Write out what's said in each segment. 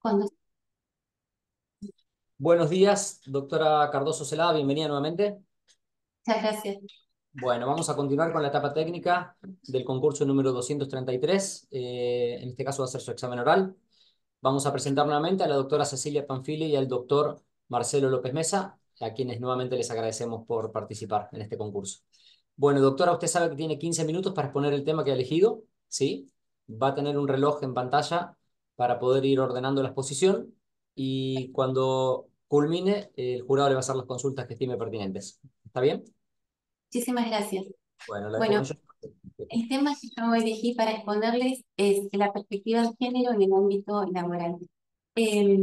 Cuando, Buenos días, doctora Cardoso Celada, bienvenida nuevamente. muchas gracias. Bueno, vamos a continuar con la etapa técnica del concurso número 233. En este caso va a ser su examen oral. Vamos a presentar nuevamente a la doctora Cecilia Panfili y al doctor Marcelo López Mesa, a quienes nuevamente les agradecemos por participar en este concurso. Bueno, doctora, usted sabe que tiene 15 minutos para exponer el tema que ha elegido, ¿sí? Va a tener un reloj en pantalla para poder ir ordenando la exposición y cuando culmine, el jurado le va a hacer las consultas que estime pertinentes. ¿Está bien? Muchísimas gracias. Bueno, la dejo con Bueno, yo. el tema que yo elegí para exponerles es la perspectiva de género en el ámbito laboral. Eh,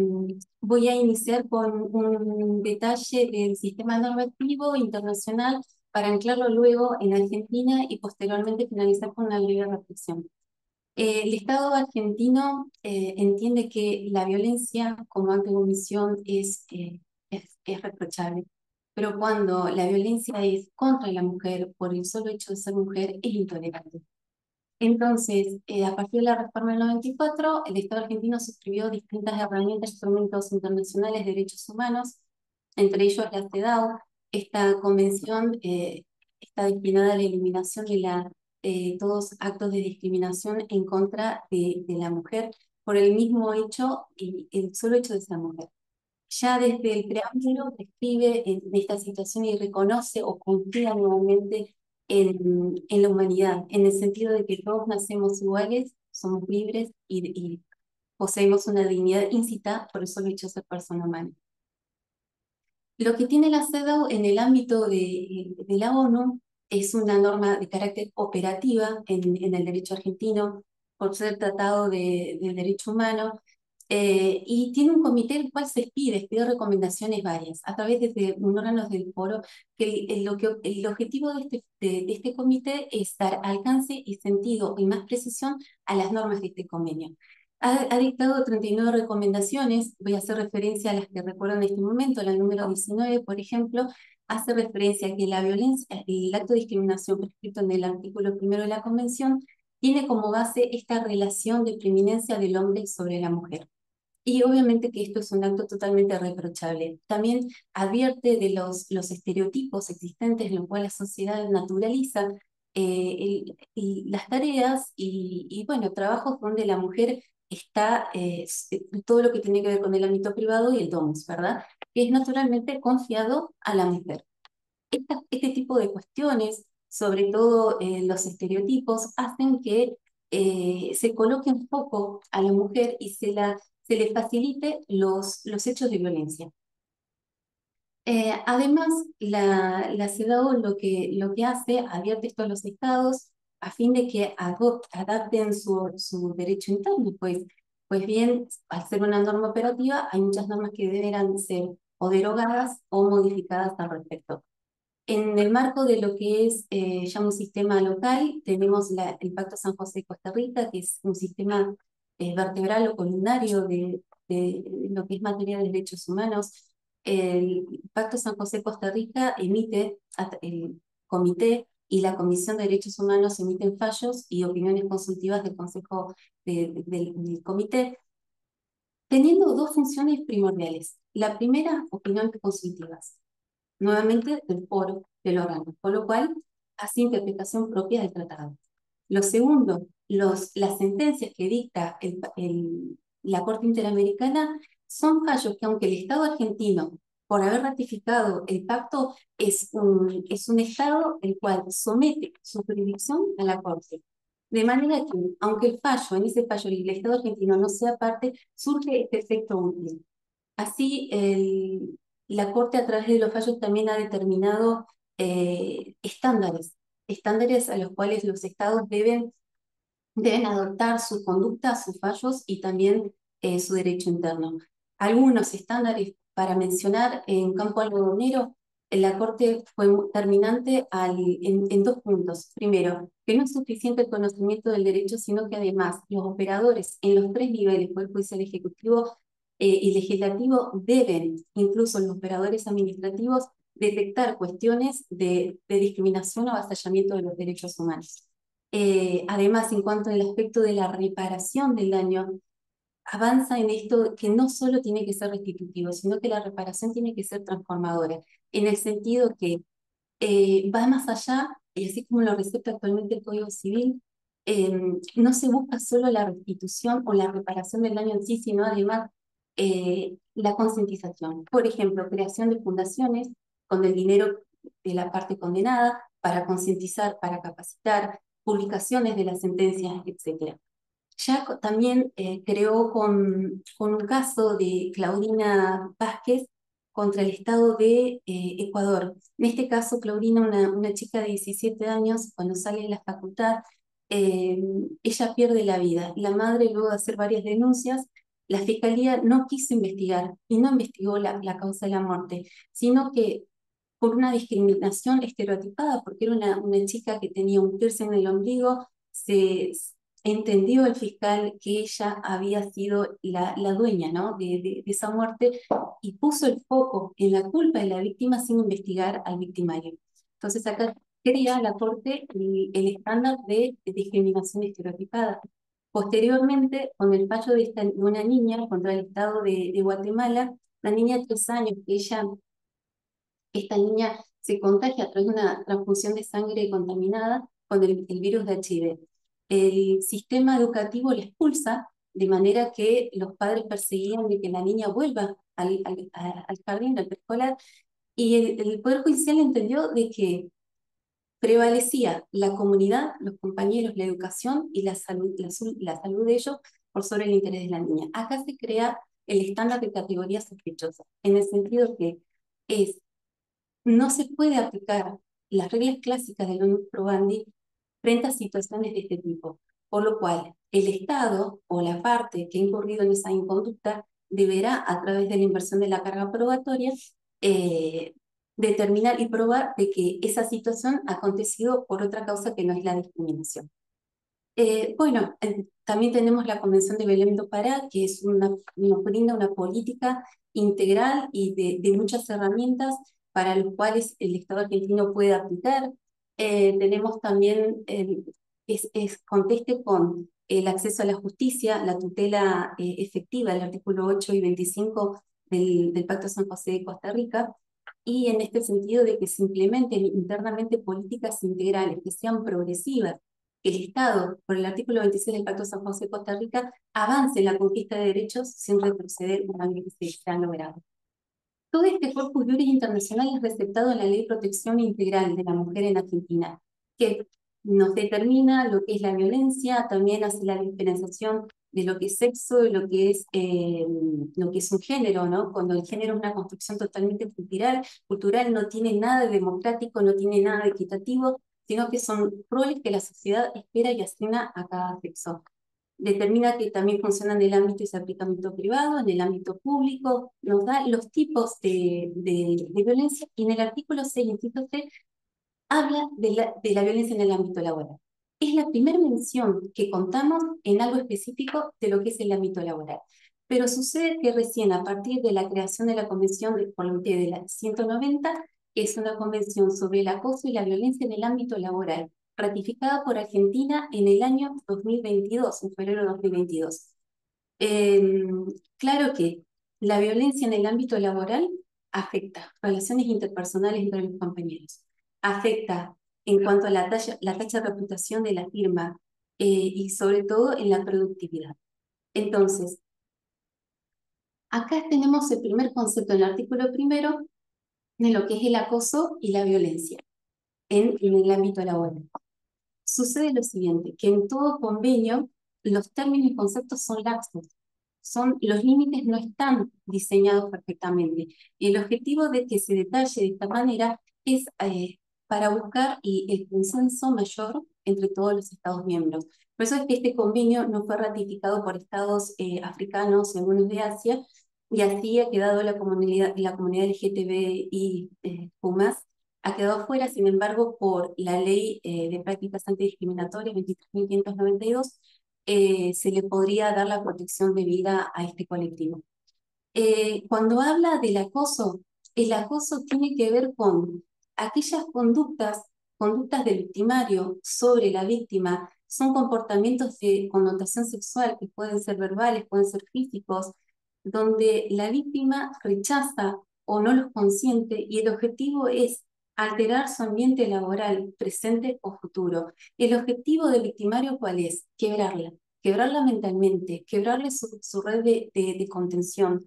Voy a iniciar con un detalle del sistema normativo internacional para anclarlo luego en Argentina y posteriormente finalizar con una breve reflexión. El Estado argentino entiende que la violencia como acto de omisión es reprochable, pero cuando la violencia es contra la mujer por el solo hecho de ser mujer es intolerable. Entonces, a partir de la reforma del 94, el Estado argentino suscribió distintas herramientas y instrumentos internacionales de derechos humanos, entre ellos la CEDAW. Esta convención está destinada a la eliminación de todos actos de discriminación en contra de la mujer por el mismo hecho y el solo hecho de ser mujer. Ya desde el preámbulo describe en esta situación y reconoce o confía nuevamente en la humanidad, en el sentido de que todos nacemos iguales, somos libres y poseemos una dignidad incita por el solo hecho de ser persona humana. Lo que tiene la CEDAW en el ámbito de la ONU es una norma de carácter operativa en el derecho argentino, por ser tratado de derecho humano, y tiene un comité el cual se expide recomendaciones varias a través de órganos del foro, que el objetivo de este comité es dar alcance y sentido y más precisión a las normas de este convenio. Ha dictado 39 recomendaciones, voy a hacer referencia a las que recuerdo en este momento. La número 19, por ejemplo, hace referencia a que la violencia, el acto de discriminación prescrito en el artículo primero de la Convención, tiene como base esta relación de preeminencia del hombre sobre la mujer. Y obviamente que esto es un acto totalmente reprochable. También advierte de los estereotipos existentes en los cuales la sociedad naturaliza las tareas bueno, trabajos donde la mujer está, todo lo que tiene que ver con el ámbito privado y el domus, ¿verdad? Que es naturalmente confiado a la mujer. Este tipo de cuestiones, sobre todo los estereotipos, hacen que se coloque un poco a la mujer y se le facilite los hechos de violencia. Además, la CEDAW lo que hace, advierte esto a los estados a fin de que adapten su derecho interno, pues bien, al ser una norma operativa, hay muchas normas que deberán ser o derogadas o modificadas al respecto. En el marco de lo que es ya un sistema local, tenemos el Pacto San José de Costa Rica, que es un sistema vertebral o columnario de lo que es materia de derechos humanos. El Pacto San José de Costa Rica emite, el comité y la Comisión de Derechos Humanos emiten fallos y opiniones consultivas del Consejo del Comité, teniendo dos funciones primordiales. La primera, opiniones consultivas nuevamente del foro del órgano, con lo cual hace interpretación propia del tratado. Lo segundo, las sentencias que dicta la Corte Interamericana son fallos que aunque el Estado argentino, por haber ratificado el pacto, es un Estado el cual somete su jurisdicción a la Corte. De manera que, aunque en ese fallo, el Estado argentino no sea parte, surge este efecto útil. Así, la Corte a través de los fallos también ha determinado estándares a los cuales los estados deben adoptar su conducta, sus fallos y también su derecho interno. Algunos estándares, para mencionar, en campo algodonero, la Corte fue terminante en dos puntos. Primero, que no es suficiente el conocimiento del derecho, sino que además los operadores en los tres niveles, Poder Judicial, Ejecutivo y Legislativo, deben, incluso los operadores administrativos, detectar cuestiones de discriminación o avasallamiento de los derechos humanos. Además, en cuanto al aspecto de la reparación del daño, avanza en esto que no solo tiene que ser restitutivo, sino que la reparación tiene que ser transformadora, en el sentido que va más allá, y así como lo receta actualmente el Código Civil, no se busca solo la restitución o la reparación del daño en sí, sino además la concientización. Por ejemplo, creación de fundaciones con el dinero de la parte condenada para concientizar, para capacitar, publicaciones de las sentencias, etcétera. Ya también creó con un caso de Claudina Vázquez contra el Estado de Ecuador. En este caso, Claudina, una chica de 17 años, cuando sale de la facultad, eh, ella pierde la vida. La madre, luego de hacer varias denuncias, la fiscalía no quiso investigar y no investigó la causa de la muerte, sino que por una discriminación estereotipada, porque era una chica que tenía un piercing en el ombligo, se entendió el fiscal que ella había sido la dueña, ¿no? de esa muerte, y puso el foco en la culpa de la víctima sin investigar al victimario. Entonces acá crea la Corte el estándar de discriminación estereotipada. Posteriormente, con el fallo de una niña contra el Estado de Guatemala, la niña de 3 años, que esta niña se contagia a través de una transfusión de sangre contaminada con el virus de HIV. El sistema educativo la expulsa, de manera que los padres perseguían de que la niña vuelva al jardín, al preescolar, y el Poder Judicial entendió de que prevalecía la comunidad, los compañeros, la educación y la salud de ellos por sobre el interés de la niña. Acá se crea el estándar de categoría sospechosa, en el sentido que es no se puede aplicar las reglas clásicas del onus probandi frente a situaciones de este tipo, por lo cual el Estado o la parte que ha incurrido en esa inconducta deberá, a través de la inversión de la carga probatoria, eh, determinar y probar de que esa situación ha acontecido por otra causa que no es la discriminación. Bueno, también tenemos la Convención de Belém do Pará, que nos brinda una política integral y de muchas herramientas para los cuales el Estado argentino puede aplicar. Tenemos también, conteste con el acceso a la justicia, la tutela efectiva, el artículo 8 y 25 del Pacto San José de Costa Rica, y en este sentido de que se implementen internamente políticas integrales que sean progresivas, el Estado, por el artículo 26 del Pacto San José de Costa Rica, avance en la conquista de derechos sin retroceder una vez que se han logrado. Todo este corpus juris internacional es receptado en la Ley de Protección Integral de la Mujer en Argentina, que nos determina lo que es la violencia, también hace la diferenciación de lo que es sexo y lo que es un género, ¿no? Cuando el género es una construcción totalmente cultural no tiene nada de democrático, no tiene nada de equitativo, sino que son roles que la sociedad espera y asigna a cada sexo. Determina que también funcionan en el ámbito y se aplica en el ámbito privado, en el ámbito público, nos da los tipos de violencia, y en el artículo 6, inciso C, habla de la violencia en el ámbito laboral. Es la primera mención que contamos en algo específico de lo que es el ámbito laboral. Pero sucede que recién a partir de la creación de la Convención de la 190, que es una convención sobre el acoso y la violencia en el ámbito laboral, ratificada por Argentina en el año 2022, en febrero de 2022. Claro que la violencia en el ámbito laboral afecta relaciones interpersonales entre los compañeros, afecta en cuanto a la tacha de reputación de la firma y sobre todo en la productividad. Entonces, acá tenemos el primer concepto en el artículo primero de lo que es el acoso y la violencia en el ámbito laboral. Sucede lo siguiente, que en todo convenio los términos y conceptos son laxos, los límites no están diseñados perfectamente. Y el objetivo de que se detalle de esta manera es para buscar el consenso mayor entre todos los Estados miembros. Por eso es que este convenio no fue ratificado por estados africanos y algunos de Asia, y así ha quedado la comunidad LGTBI más ha quedado fuera. Sin embargo, por la Ley de Prácticas Antidiscriminatorias 23.592, se le podría dar la protección debida a este colectivo. Cuando habla del acoso, el acoso tiene que ver con aquellas conductas del victimario sobre la víctima, son comportamientos de connotación sexual que pueden ser verbales, pueden ser físicos, donde la víctima rechaza o no los consiente y el objetivo es alterar su ambiente laboral, presente o futuro. ¿El objetivo del victimario cuál es? Quebrarla mentalmente, quebrarle su red de contención,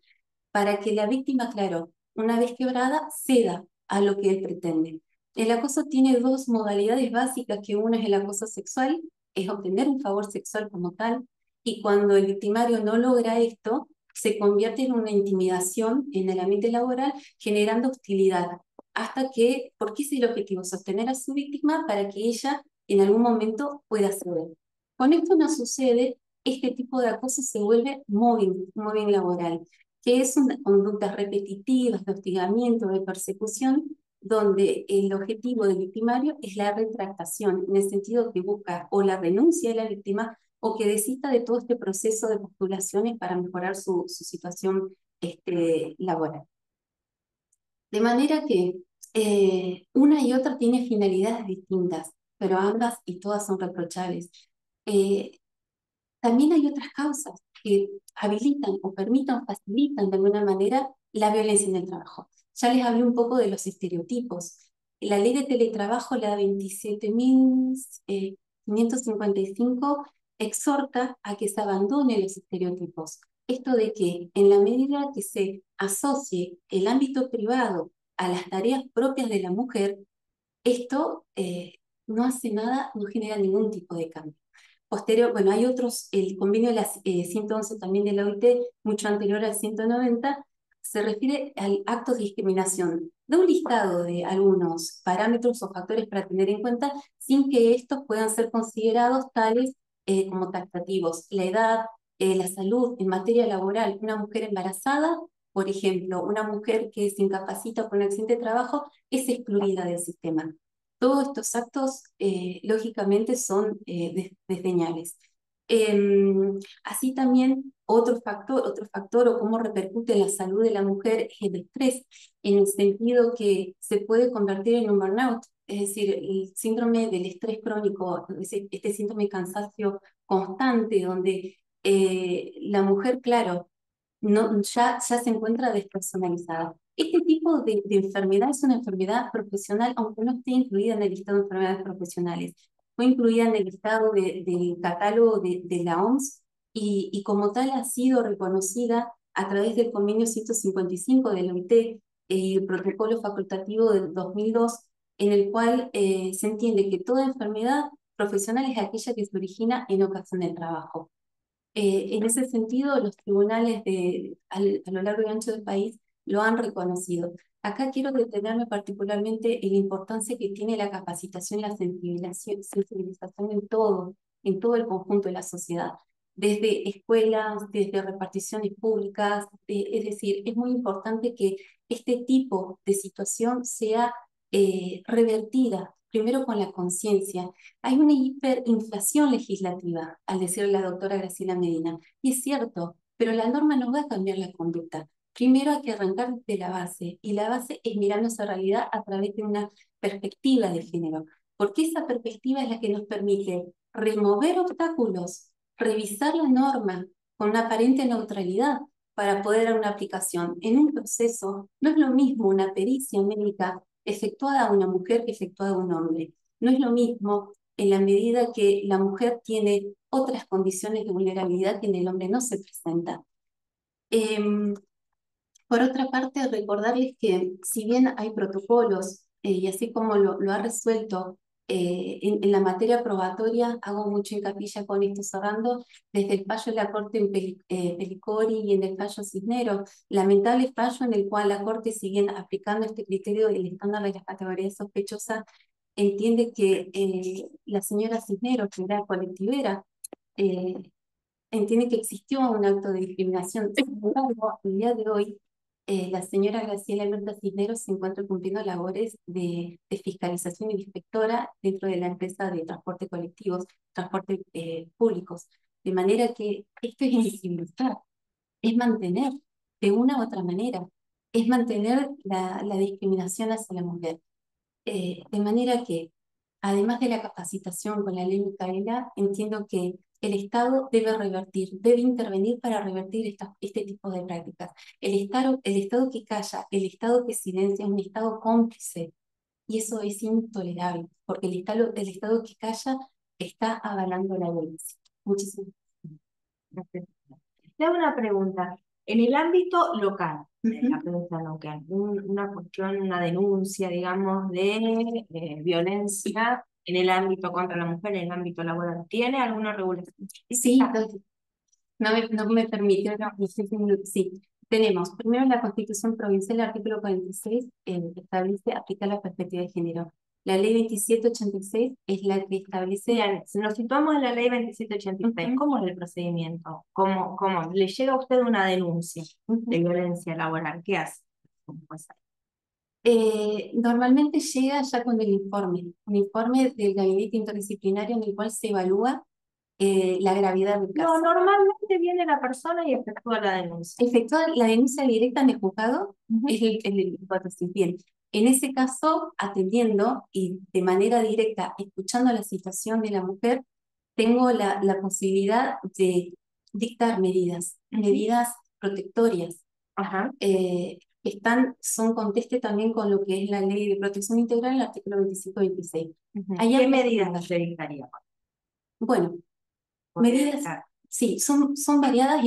para que la víctima, claro, una vez quebrada, ceda a lo que él pretende. El acoso tiene dos modalidades básicas, que una es el acoso sexual, es obtener un favor sexual como tal, y cuando el victimario no logra esto, se convierte en una intimidación en el ambiente laboral, generando hostilidad, hasta que, porque es el objetivo, sostener a su víctima para que ella en algún momento pueda ceder. Con esto no sucede, este tipo de acoso se vuelve mobbing laboral, que es una conducta repetitiva de hostigamiento, de persecución, donde el objetivo del victimario es la retractación, en el sentido que busca o la renuncia de la víctima o que desista de todo este proceso de postulaciones para mejorar su situación laboral. De manera que una y otra tiene finalidades distintas, pero ambas y todas son reprochables. Eh, También hay otras causas que habilitan o permitan, facilitan de alguna manera la violencia en el trabajo. Ya les hablé un poco de los estereotipos. La ley de teletrabajo, la 27.555, exhorta a que se abandonen los estereotipos. Esto de que en la medida que se asocie el ámbito privado a las tareas propias de la mujer, esto no hace nada, no genera ningún tipo de cambio. Posterior, bueno, hay otros, el convenio de la 111 también de la OIT, mucho anterior al 190, se refiere al acto de discriminación. Da un listado de algunos parámetros o factores para tener en cuenta sin que estos puedan ser considerados tales como taxativos. La edad, la salud en materia laboral, una mujer embarazada, por ejemplo, una mujer que se incapacita por un accidente de trabajo, es excluida del sistema. Todos estos actos, lógicamente, son desdeñables. Así también, otro factor o cómo repercute en la salud de la mujer es el estrés, en el sentido que se puede convertir en un burnout, es decir, el síndrome del estrés crónico, este síndrome de cansancio constante, donde la mujer, claro, no, ya se encuentra despersonalizada. Este tipo de enfermedad es una enfermedad profesional, aunque no esté incluida en el listado de enfermedades profesionales. Fue incluida en el listado del catálogo de la OMS y como tal ha sido reconocida a través del convenio 155 de la OIT y el protocolo facultativo del 2002, en el cual se entiende que toda enfermedad profesional es aquella que se origina en ocasión del trabajo. En ese sentido, los tribunales a lo largo y ancho del país lo han reconocido. Acá quiero detenerme particularmente en la importancia que tiene la capacitación y la sensibilización en todo el conjunto de la sociedad, desde escuelas, desde reparticiones públicas, es decir, es muy importante que este tipo de situación sea revertida, primero con la conciencia. Hay una hiperinflación legislativa, al decir la doctora Graciela Medina, y es cierto, pero la norma no va a cambiar la conducta. Primero hay que arrancar de la base, y la base es mirando esa realidad a través de una perspectiva de género, porque esa perspectiva es la que nos permite remover obstáculos, revisar la norma con una aparente neutralidad para poder dar una aplicación. En un proceso no es lo mismo una pericia médica efectuada a una mujer que efectuada a un hombre. No es lo mismo en la medida que la mujer tiene otras condiciones de vulnerabilidad que en el hombre no se presenta. Eh, por otra parte, recordarles que si bien hay protocolos, y así como lo ha resuelto en la materia probatoria, hago mucho hincapié ya con esto cerrando, desde el fallo de la Corte en Pelicori y en el fallo Cisneros, lamentable fallo en el cual la Corte, sigue aplicando este criterio del estándar de las categorías sospechosas, entiende que la señora Cisneros, que era colectivera, eh, entiende que existió un acto de discriminación. Sin embargo, el día de hoy, la señora Graciela Alberta Cisneros se encuentra cumpliendo labores de fiscalización y de inspectora dentro de la empresa de transporte colectivos, transporte públicos. De manera que esto es invisibilizar, es mantener de una u otra manera, es mantener la discriminación hacia la mujer. De manera que además de la capacitación con la ley Micaela, entiendo que el Estado debe revertir, debe intervenir para revertir este tipo de prácticas. El Estado que calla, el Estado que silencia, es un Estado cómplice. Y eso es intolerable, porque el Estado que calla está avalando la violencia. Muchísimas Gracias. Le hago una pregunta. En el ámbito local, de la gracias. prensa local, una cuestión, una denuncia, digamos, de violencia en el ámbito contra la mujer, en el ámbito laboral, ¿tiene alguna regulación? Sí, no me permitió, sí. Tenemos primero la Constitución Provincial, el artículo 46, establece, aplica la perspectiva de género. La ley 2786 es la que establece. Bien, si nos situamos en la ley 2786, ¿cómo es el procedimiento? ¿Cómo le llega a usted una denuncia de violencia laboral? ¿Qué hace? ¿Cómo pasa? Normalmente llega ya con el informe, un informe del gabinete interdisciplinario en el cual se evalúa la gravedad del caso. No, normalmente viene la persona y efectúa la denuncia. Efectuar la denuncia directa en el juzgado es el hipótesis. Bien, en ese caso, atendiendo y de manera directa, escuchando la situación de la mujer, tengo la posibilidad de dictar medidas protectorias. Ajá. Son conteste también con lo que es la ley de protección integral, el artículo 25-26. ¿Qué medidas se dictaría? Bueno, Porque, medidas, sí, son variadas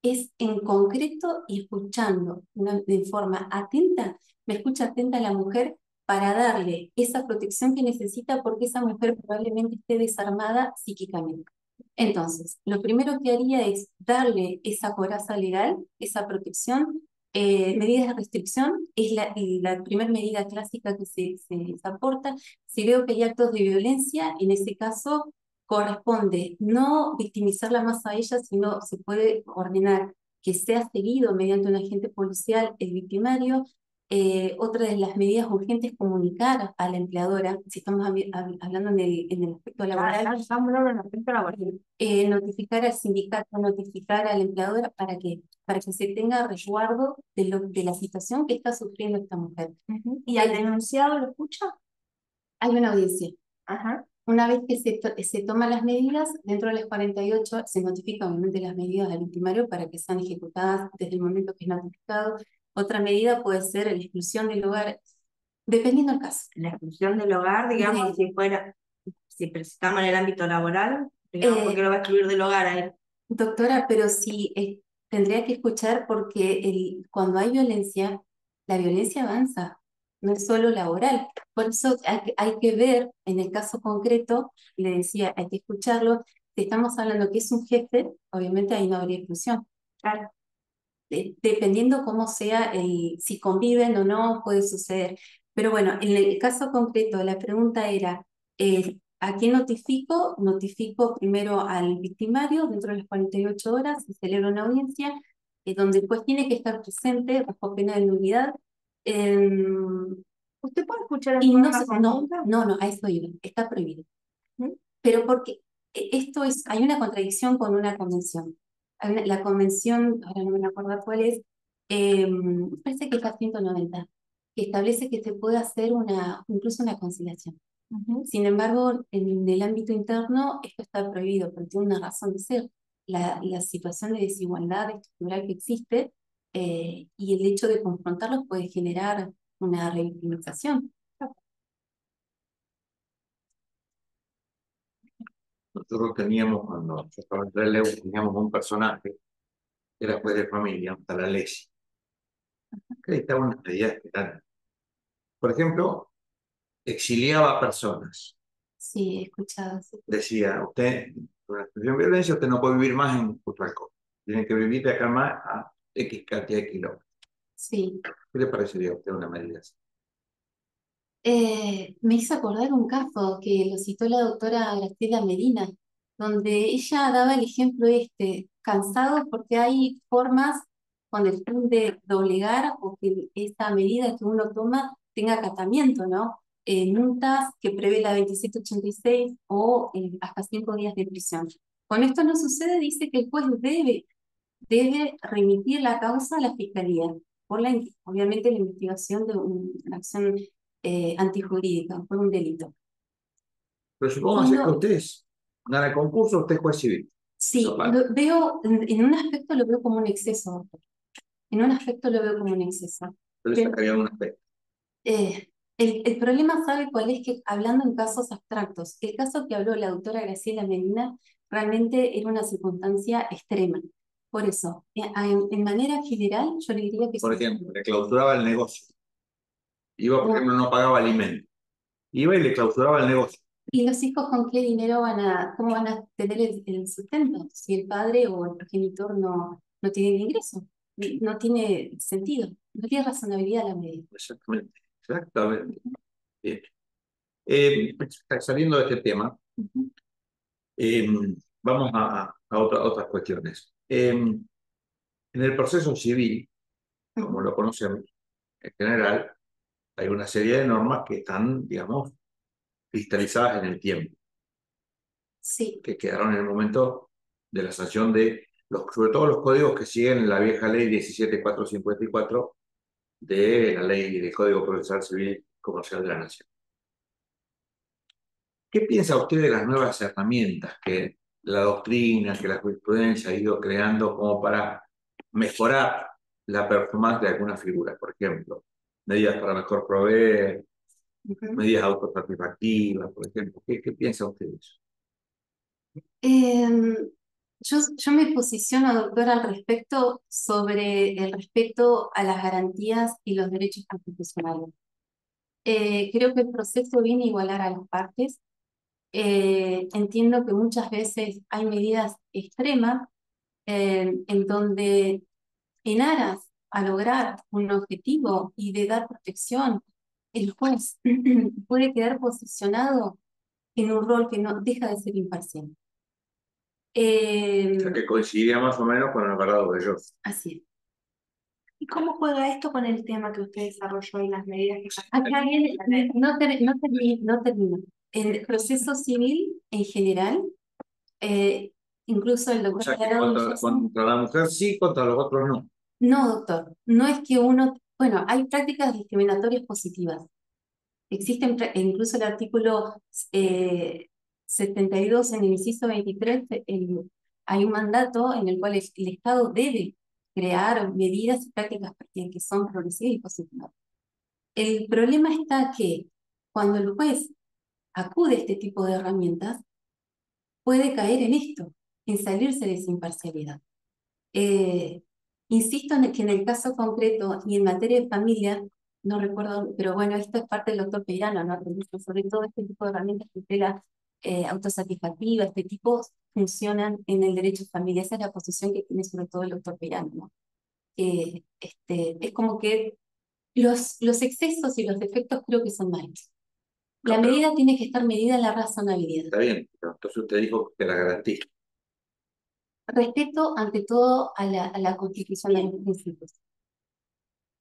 es en concreto y escuchando de forma atenta, me escucha atenta a la mujer para darle esa protección que necesita porque esa mujer probablemente esté desarmada psíquicamente. Entonces, lo primero que haría es darle esa coraza legal, esa protección. Medidas de restricción es la primera medida clásica que se aporta. Si veo que hay actos de violencia, en ese caso corresponde no victimizarla más a ella, sino se puede ordenar que sea seguido mediante un agente policial el victimario. Otra de las medidas urgentes es comunicar a la empleadora, si estamos hablando en el aspecto laboral, estamos hablando en el aspecto laboral. Notificar al sindicato, notificar a la empleadora para que se tenga resguardo de la situación que está sufriendo esta mujer. ¿Y al denunciado lo escucha? Hay una audiencia. Ajá. Una vez que se toman las medidas, dentro de las 48 se notifican obviamente las medidas al victimario para que sean ejecutadas desde el momento que es notificado. Otra medida puede ser la exclusión del hogar, dependiendo del caso. La exclusión del hogar, digamos, si estamos en el ámbito laboral, digamos, ¿por qué lo va a excluir del hogar a él? Doctora, pero sí, tendría que escuchar porque cuando hay violencia, la violencia avanza, no es solo laboral. Por eso hay que ver, en el caso concreto, le decía, hay que escucharlo. Si estamos hablando que es un jefe, obviamente ahí no habría exclusión. Claro. Dependiendo cómo sea, si conviven o no, puede suceder. Pero bueno, en el caso concreto, la pregunta era, ¿a quién notifico? Notifico primero al victimario dentro de las 48 horas, se celebra una audiencia, donde el juez tiene que estar presente bajo pena de nulidad. ¿Usted puede escuchar Y en no, forma conjunta? no, a eso iba, está prohibido. Pero porque hay una contradicción con una convención. La convención, ahora no me acuerdo cuál es, parece que es la 190, que establece que se puede hacer incluso una conciliación. Sin embargo, en el ámbito interno esto está prohibido, porque tiene una razón de ser. La situación de desigualdad estructural que existe y el hecho de confrontarlos puede generar una revictimización. Nosotros teníamos, cuando yo estaba en Trelew, teníamos un personaje que era juez de familia, Talalesi, que dictaba unas medidas que eran, por ejemplo, exiliaba a personas. Sí, he escuchado. Sí. Decía, usted, por la expresión de violencia, usted no puede vivir más en Putralcó. Tiene que vivir de acá más a X cantidad de kilómetros. Sí. ¿Qué le parecería a usted una medida así? Me hizo acordar un caso que lo citó la doctora Graciela Medina, donde ella daba el ejemplo cansado porque hay formas con el fin de doblegar o que esta medida que uno toma tenga acatamiento, ¿no? Multas que prevé la 2786 o hasta 5 días de prisión. Con esto no sucede, dice que el juez debe remitir la causa a la fiscalía, obviamente la investigación de una acción antijurídica, por un delito. Pero supongamos que ustedes ganan el concurso, usted es juez civil. Sí, veo, en un aspecto lo veo como un exceso, doctor. En un aspecto lo veo como un exceso. Pero eso había un aspecto. El problema, ¿sabe cuál es? Que hablando en casos abstractos, el caso que habló la doctora Graciela Medina realmente era una circunstancia extrema. Por eso, en manera general, yo le diría que... Por ejemplo, le clausuraba el negocio. Iba, por ejemplo, no pagaba alimentos. Iba y le clausuraba el negocio. ¿Y los hijos con qué dinero cómo van a tener el sustento? Si el padre o el progenitor no tiene ingreso. No tiene sentido, no tiene razonabilidad la medida. Exactamente, exactamente. Bien. Saliendo de este tema, vamos a otras cuestiones. En el proceso civil, como lo conocemos en general, hay una serie de normas que están, digamos, cristalizadas en el tiempo, Sí. que quedaron en el momento de la sanción de, sobre todo los códigos que siguen la vieja ley 17454 de la ley del Código Procesal Civil Comercial de la Nación. ¿Qué piensa usted de las nuevas herramientas que la doctrina, que la jurisprudencia ha ido creando como para mejorar la performance de alguna figura? Por ejemplo, medidas para mejor proveer, medidas autosatisfactivas, por ejemplo. ¿Qué piensa usted de eso? Yo me posiciono, doctora, al respecto sobre el respeto a las garantías y los derechos constitucionales. Creo que el proceso viene a igualar a las partes. Entiendo que muchas veces hay medidas extremas en donde, en aras a lograr un objetivo y de dar protección, el juez puede quedar posicionado en un rol que no deja de ser imparcial. O sea, que coincidía más o menos con el Alvarado Belloso. Así es. ¿Y cómo juega esto con el tema que usted desarrolló y las medidas que... Acá viene, no termino. En el proceso civil en general, incluso el O doctor... sea, que contra la mujer sí, contra los otros no. No, doctor, no es que uno... Bueno, hay prácticas discriminatorias positivas. Existen, incluso el artículo 72 en el inciso 23, hay un mandato en el cual el Estado debe crear medidas y prácticas que son progresivas y positivas. El problema está que cuando el juez acude a este tipo de herramientas, puede caer en esto, en salirse de esa imparcialidad. Insisto en que en el caso concreto y en materia de familia, no recuerdo, pero bueno, esto es parte del doctor Peirano, ¿no? Sobre todo este tipo de herramientas que entrega autosatisfactiva, este tipo funcionan en el derecho de familia. Esa es la posición que tiene sobre todo el doctor Peirano, ¿no? Es como que los excesos y los defectos creo que son malos. La medida tiene que estar medida en la razonabilidad. Está bien, pero entonces usted dijo que la garantiza. Respeto ante todo a la Constitución y a los principios.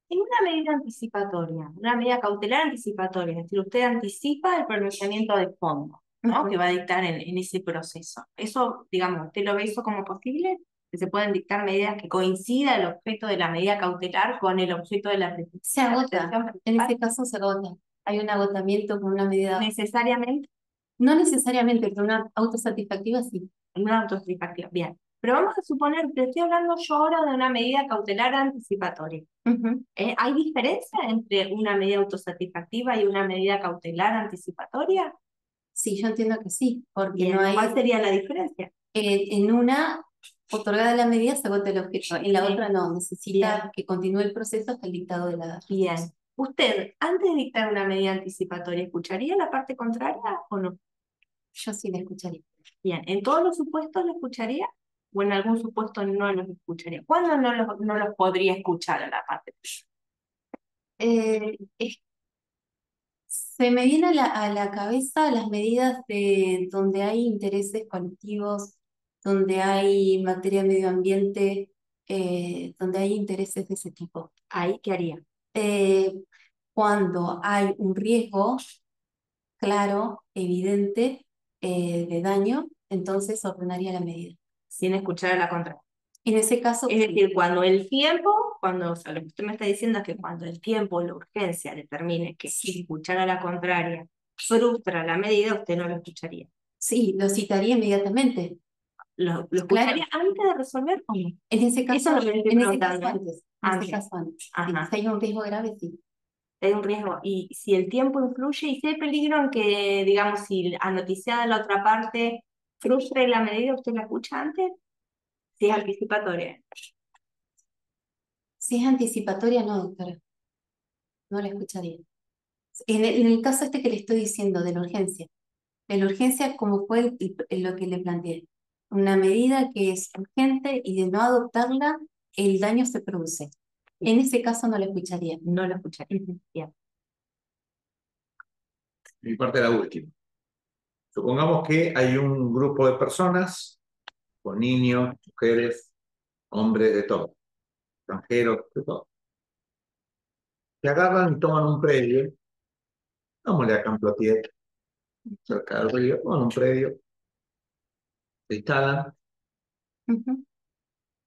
En una medida anticipatoria, una medida cautelar anticipatoria, es decir, usted anticipa el pronunciamiento de fondo, ¿no? Que va a dictar en ese proceso. Eso, digamos, ¿usted lo ve eso como posible? ¿Que se pueden dictar medidas que coincida el objeto de la medida cautelar con el objeto de la presentación? Se agota, en ese caso se agota. Hay un agotamiento con una medida... ¿Necesariamente? No necesariamente, pero una autosatisfactiva sí. Una autosatisfactiva, bien. Pero vamos a suponer que estoy hablando yo ahora de una medida cautelar anticipatoria. ¿Hay diferencia entre una medida autosatisfactiva y una medida cautelar anticipatoria? Sí, yo entiendo que sí, porque no hay... ¿Cuál sería la diferencia? En una, otorgada la medida, se agota el objeto. En la otra no, necesita que continúe el proceso hasta el dictado de la... Bien. ¿Usted, antes de dictar una medida anticipatoria, escucharía la parte contraria o no? Yo sí la escucharía. Bien. ¿En todos los supuestos la escucharía? ¿O en algún supuesto no los escucharía? ¿Cuándo no los podría escuchar a la parte? Se me viene a la cabeza las medidas de donde hay intereses colectivos, donde hay materia de medio ambiente, donde hay intereses de ese tipo. ¿Ahí qué haría? Cuando hay un riesgo claro, evidente, de daño, entonces ordenaría la medida. Sin escuchar a la contraria. En ese caso... Es decir, cuando el tiempo, o sea, lo que usted me está diciendo es que cuando el tiempo o la urgencia determine que si escuchar a la contraria frustra la medida, usted no lo escucharía. Sí, lo citaría inmediatamente. ¿Lo Claro. escucharía antes de resolver o no? En ese caso, Eso es lo que le estoy en ese preguntando. caso antes. En ese caso antes. Ajá. Si hay un riesgo grave, sí. Hay un riesgo. Y si el tiempo influye, y si hay peligro en que, digamos, si anoticiada la otra parte frustre la medida, ¿usted la escucha antes? Si es anticipatoria. Si es anticipatoria, no, doctora. No la escucharía. En el caso este que le estoy diciendo, de la urgencia. De la urgencia, como fue lo que le planteé. Una medida que es urgente y de no adoptarla, el daño se produce. En ese caso no la escucharía. No la escucharía. Bien. Mi parte de la última. Supongamos que hay un grupo de personas, con niños, mujeres, hombres, de todo, extranjeros, de todo, que agarran y toman un predio, vámonos a Camplotier, cerca del río, toman un predio, se instalan, Ujú.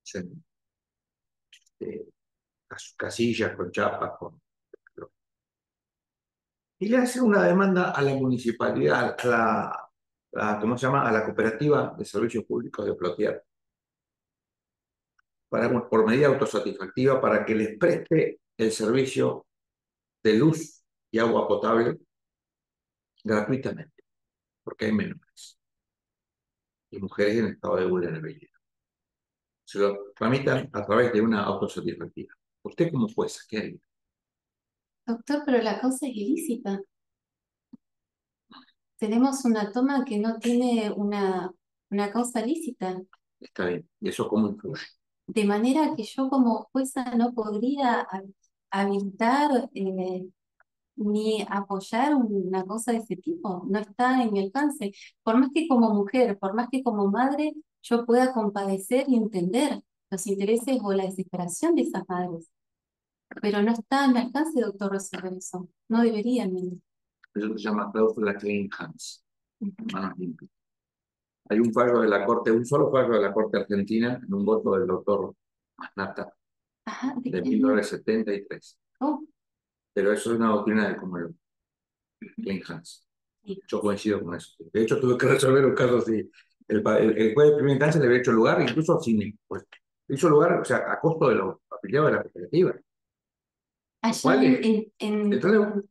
hacen casillas con chapas, y le hacen una demanda a la municipalidad, ¿cómo se llama? A la cooperativa de servicios públicos de Plotier, por medida autosatisfactiva para que les preste el servicio de luz y agua potable gratuitamente, porque hay menores y mujeres en estado de vulnerabilidad. Se lo tramitan a través de una autosatisfactiva. ¿Usted como jueza qué haría? Doctor, pero la causa es ilícita. Tenemos una toma que no tiene una causa lícita. Está bien. ¿Y eso cómo influye? De manera que yo como jueza no podría habilitar ni apoyar una cosa de ese tipo. No está en mi alcance. Por más que como mujer, por más que como madre, yo pueda compadecer y entender los intereses o la desesperación de esas madres. Pero no está en mi alcance, doctor, resolver eso. No debería, mí. Eso se llama cláusula clean hands, manos limpias. Hay un fallo de la Corte, un solo fallo de la Corte Argentina, en un voto del doctor Masnata, Ajá, de quién? 1973. Oh, Pero eso es una doctrina de como el clean hands. sí. Yo coincido con eso. De hecho, tuve que resolver un caso así. El juez de primera instancia le había hecho lugar, incluso sin impuesto. Hizo lugar, o sea, a costo de los afiliados de la cooperativa. Allá ¿Cuál es? en Entonces,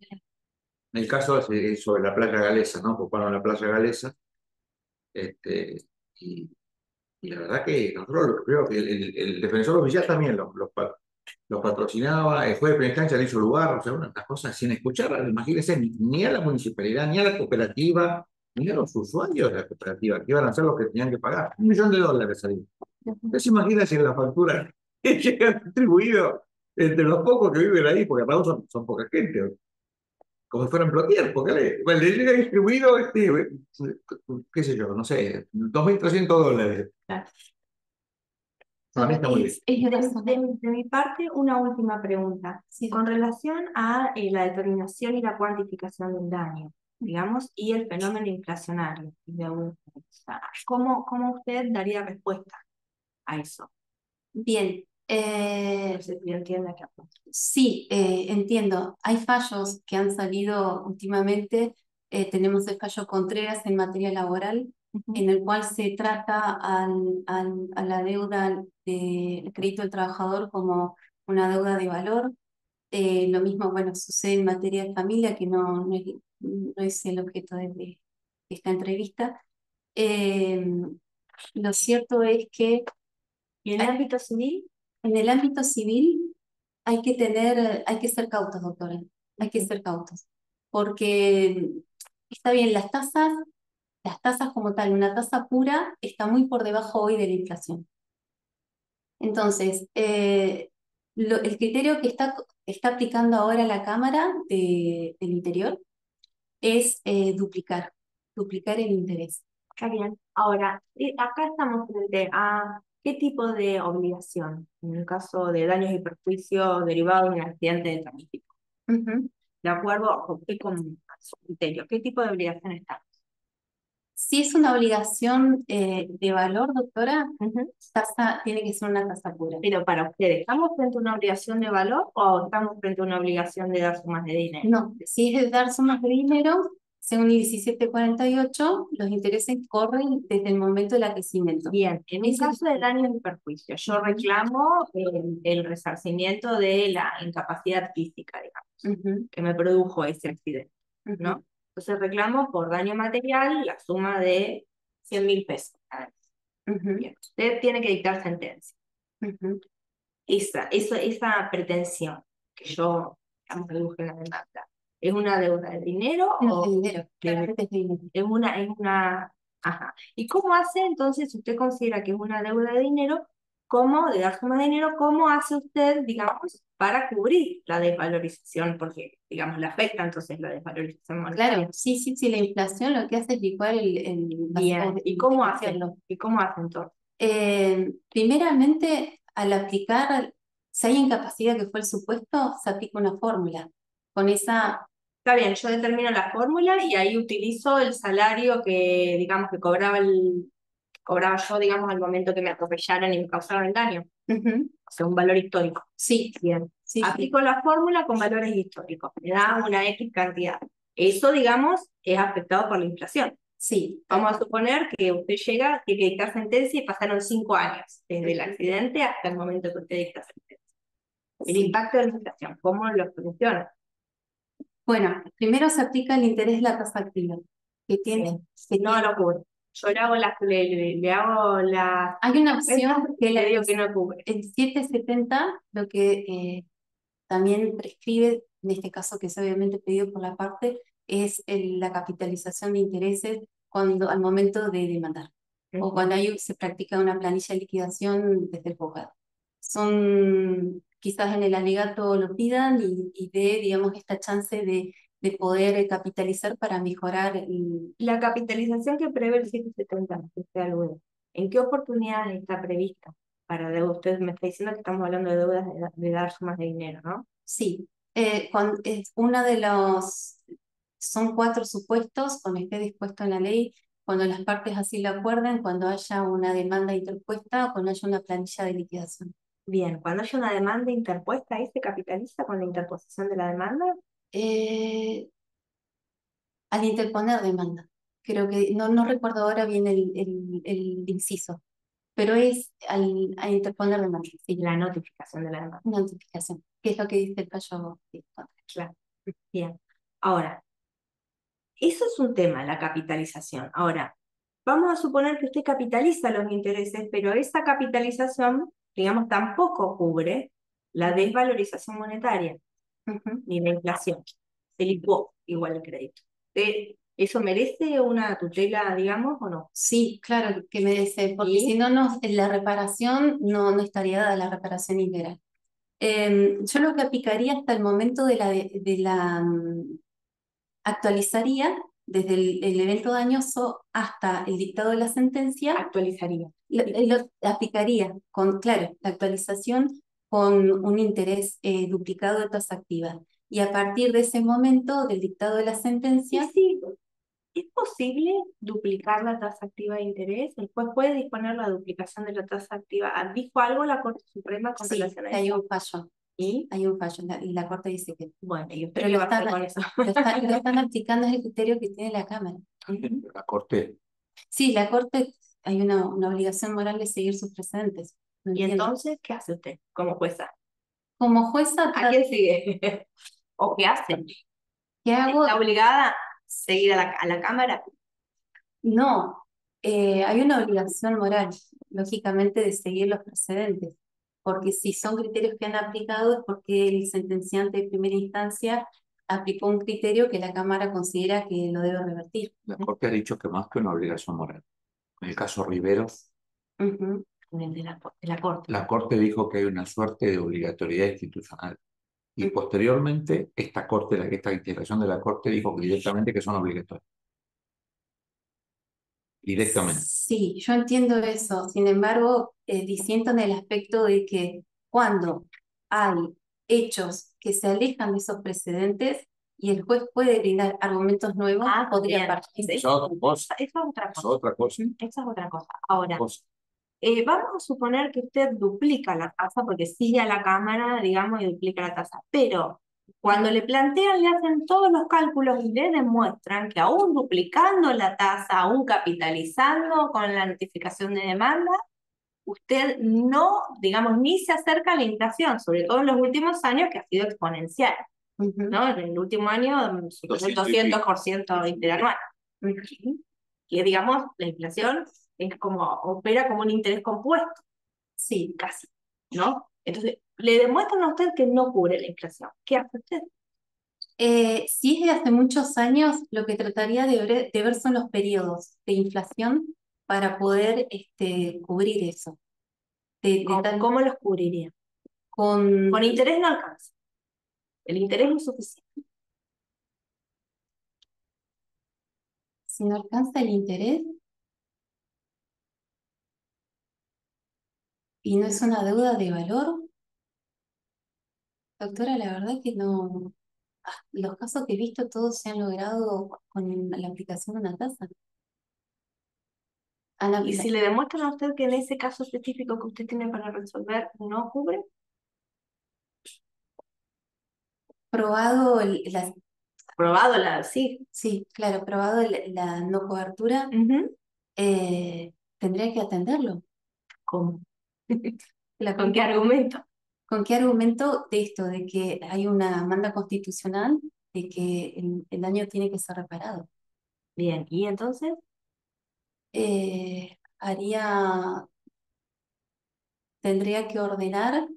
en el caso es sobre la playa galesa, ¿no? Ocuparon la playa galesa. Este, y, y la verdad que nosotros creo que el defensor oficial también los patrocinaba, el juez de primera instancia le hizo lugar, o sea, unas cosas sin escuchar, imagínense, ni a la municipalidad, ni a la cooperativa, ni a los usuarios de la cooperativa, que iban a ser los que tenían que pagar. $1.000.000 salió. Entonces imagínense la factura que llega distribuido entre los pocos que viven ahí, porque aparte son poca gente, como si fueran Plotier, porque le llega distribuido, qué sé yo, no sé, $2.300. Claro. Para mí está muy bien. De mi parte, una última pregunta. Sí. Con relación a la determinación y la cuantificación del daño, digamos, y el fenómeno inflacionario. ¿Cómo usted daría respuesta a eso? Bien. No sé si entiende qué apunta. Sí, entiendo. Hay fallos que han salido últimamente. Tenemos el fallo Contreras en materia laboral, en el cual se trata a la deuda del crédito del trabajador como una deuda de valor. Lo mismo, bueno, sucede en materia de familia, que no es el objeto de esta entrevista. Lo cierto es que ¿Y en el ámbito civil? en el ámbito civil hay que ser cautos, doctora. Hay que ser cautos. Porque está bien, las tasas como tal, una tasa pura está muy por debajo hoy de la inflación. Entonces, el criterio que está aplicando ahora la Cámara del Interior es duplicar el interés. Está bien. Ahora, acá estamos frente a qué tipo de obligación, en el caso de daños y perjuicios derivados de un accidente de tránsito. Ujú. De acuerdo a su criterio, ¿qué tipo de obligación está? Si es una obligación de valor, doctora, tiene que ser una tasa pura. Pero para ustedes, ¿estamos frente a una obligación de valor o estamos frente a una obligación de dar sumas de dinero? No, si es de dar sumas de dinero, Según el 1748, los intereses corren desde el momento del acrecimiento. Bien, en el caso del daño y perjuicio, yo reclamo el resarcimiento de la incapacidad física, digamos, que me produjo ese accidente, ¿no? Entonces reclamo por daño material la suma de 100.000 pesos. Bien, usted tiene que dictar sentencia. Esa pretensión que yo, digamos, reduje en la demanda, ¿es una deuda de dinero No, o de dinero, claramente es de dinero. Ajá. ¿Y cómo hace entonces, si usted considera que es una deuda de dinero, cómo, de dar suma de dinero, cómo hace usted, digamos, para cubrir la desvalorización? Porque, digamos, le afecta entonces la desvalorización monetaria. Claro, sí, la inflación lo que hace es licuar Bien, ¿y cómo hace? hacerlo? ¿Y cómo hace entonces? Primeramente, al aplicar, si hay incapacidad que fue el supuesto, se aplica una fórmula. Con esa, Está bien, yo determino la fórmula y ahí utilizo el salario que, digamos, que cobraba yo, digamos, al momento que me atropellaron y me causaron el daño. O sea, un valor histórico. sí, Bien. sí, Aplico la fórmula con valores históricos. Me da una X cantidad. Eso, digamos, es afectado por la inflación. sí. Vamos a suponer que usted llega, tiene que dictar sentencia y pasaron 5 años, desde el accidente hasta el momento que usted dicta sentencia. El impacto de la inflación, ¿cómo lo funciona? Bueno, primero se aplica el interés de la tasa activa, que tiene, que No tiene- lo cubre. Yo le hago le hago la... hay una opción que le digo que no cubre. el 770, lo que también prescribe, en este caso que es obviamente pedido por la parte, es la capitalización de intereses al momento de demandar, o cuando se practica una planilla de liquidación desde el juzgado. Quizás en el alegato lo pidan y dé, digamos, esta chance de poder capitalizar para mejorar La capitalización que prevé el 770, que usted alude, ¿en qué oportunidades está prevista para deuda? Usted me está diciendo que estamos hablando de deudas de dar sumas de dinero, ¿no? Sí, es son 4 supuestos, cuando esté dispuesto en la ley, cuando las partes así lo acuerden, cuando haya una demanda interpuesta, cuando haya una planilla de liquidación. Bien, cuando haya una demanda interpuesta, ¿ahí se capitaliza con la interposición de la demanda? Al interponer demanda, creo que, no recuerdo ahora bien el inciso, pero es al interponer demanda, sí, La notificación de la demanda. una notificación, que es lo que dice el fallo. Claro. Bien. Ahora, eso es un tema, la capitalización. Ahora, vamos a suponer que usted capitaliza los intereses, pero esa capitalización, digamos, tampoco cubre la desvalorización monetaria, ni la inflación. Se licuó igual el crédito. ¿Eso merece una tutela, digamos, o no? Sí, claro que merece, porque si no, la reparación no estaría dada la reparación integral. Yo lo que aplicaría hasta el momento actualizaría desde el evento dañoso hasta el dictado de la sentencia, Actualizaría. lo aplicaría claro, la actualización con un interés duplicado de tasa activa. Y a partir de ese momento, del dictado de la sentencia, Sí, ¿es posible duplicar la tasa activa de interés? ¿El juez puede disponer la duplicación de la tasa activa? ¿Dijo algo la Corte Suprema con sí, relación a hay eso? un fallo. ¿Y? Hay un fallo, y la Corte dice que Bueno, ¿y usted pero qué lo va a hacer están, con eso? lo están aplicando, es el criterio que tiene la Cámara. La Corte. Sí, la Corte hay una obligación moral de seguir sus precedentes. No ¿Y entiendo. entonces qué hace usted como jueza? Como jueza, ¿A quién sigue? ¿O qué hace? ¿qué hago? ¿Está obligada a seguir a la Cámara? No, hay una obligación moral, lógicamente, de seguir los precedentes, porque si son criterios que han aplicado es porque el sentenciante de primera instancia aplicó un criterio que la Cámara considera que lo debe revertir. La Corte ha dicho que más que una obligación moral. En el caso Rivero, Ujú. De la Corte. la Corte dijo que hay una suerte de obligatoriedad institucional. Y posteriormente, esta integración de la Corte dijo directamente que son obligatorias. Directamente. Sí, yo entiendo eso. Sin embargo, disiento en el aspecto de que cuando hay hechos que se alejan de esos precedentes y el juez puede brindar argumentos nuevos, podría bien. partir. Eso es otra cosa. Eso es otra Eso es cosa. otra cosa. Esa es otra cosa. Ahora, Cosa. vamos a suponer que usted duplica la tasa, porque sigue a la Cámara, digamos, y duplica la tasa, pero Cuando le plantean, le hacen todos los cálculos y le demuestran que aún duplicando la tasa, aún capitalizando con la notificación de demanda, usted no, digamos, ni se acerca a la inflación, sobre todo en los últimos años, que ha sido exponencial, ¿no? En el último año superó el 200% interanual. Y digamos, la inflación es como, opera como un interés compuesto, sí, casi, ¿no? Entonces, le demuestran a usted que no cubre la inflación. ¿Qué hace usted? Si es de hace muchos años, lo que trataría de ver son los periodos de inflación para poder cubrir eso. ¿Cómo los cubriría? Con Con interés no alcanza. El interés no es suficiente. Si no alcanza el interés y no es una deuda de valor, doctora, la verdad que no. Los casos que he visto todos se han logrado con la aplicación de una tasa. Y si le demuestran a usted que en ese caso específico que usted tiene para resolver no cubre, Probado sí. sí, claro, probado la no cobertura, tendría que atenderlo. ¿Cómo? La ¿Con qué argumento? ¿Con qué argumento de esto? De que hay una demanda constitucional de que el daño tiene que ser reparado. Bien, ¿y entonces? Tendría que ordenar.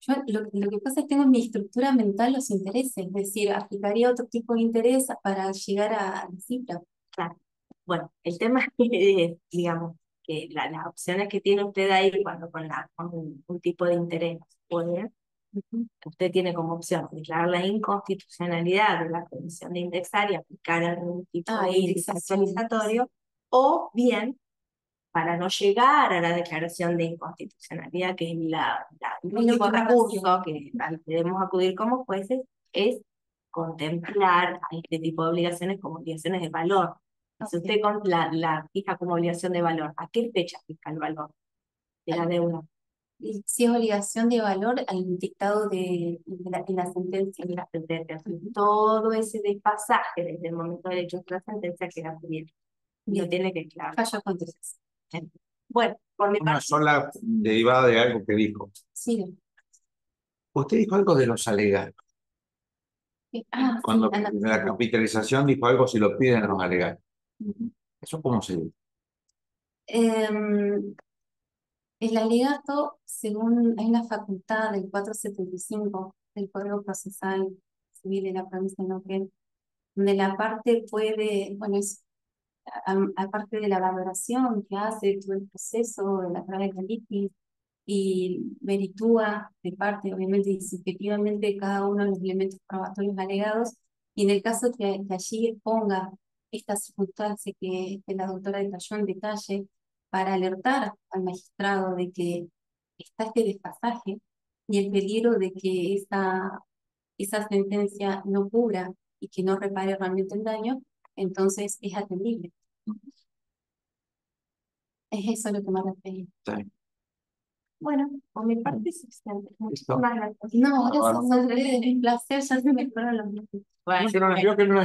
Yo lo que pasa es que tengo en mi estructura mental los intereses, es decir, aplicaría otro tipo de interés para llegar a la cifra. Claro. Bueno, el tema es que, digamos, que las opciones que tiene usted ahí cuando con un tipo de interés puede, usted tiene como opción declarar la inconstitucionalidad de la Comisión de Indexar y aplicar algún tipo de índice actualizatorio, o bien, para no llegar a la declaración de inconstitucionalidad, que es el único recurso al que debemos acudir como jueces, es contemplar a este tipo de obligaciones como obligaciones de valor. Si usted la fija como obligación de valor, ¿a qué fecha fija el valor de la deuda? Si es obligación de valor al dictado de la sentencia. En la sentencia. Todo ese desfasaje desde el momento del hecho de la sentencia queda cubierto. No tiene que quedar. Fallo contra eso. Bueno, por mi Una parte. sola derivada de algo que dijo. Sí. Usted dijo algo de los alegatos. Cuando la capitalización dijo algo si lo piden los alegatos. ¿Eso cómo se dice? El alegato, según hay una facultad del 475 del Código Procesal Civil de la provincia de Neuquén, donde la parte puede, bueno, es aparte de la valoración que hace todo el proceso a través del litis y meritúa de parte, obviamente, y subjetivamente cada uno de los elementos probatorios alegados, y en el caso que allí exponga esta circunstancia que la doctora detalló en detalle, para alertar al magistrado de que está este desfasaje y el peligro de que esa sentencia no cubra y que no repare realmente el daño, entonces es atendible. Es eso lo que me refería. Sí. Bueno, por mi parte es suficiente. Muchísimas gracias. No, gracias a ustedes, es un placer, ya se me fueron los minutos. Bueno,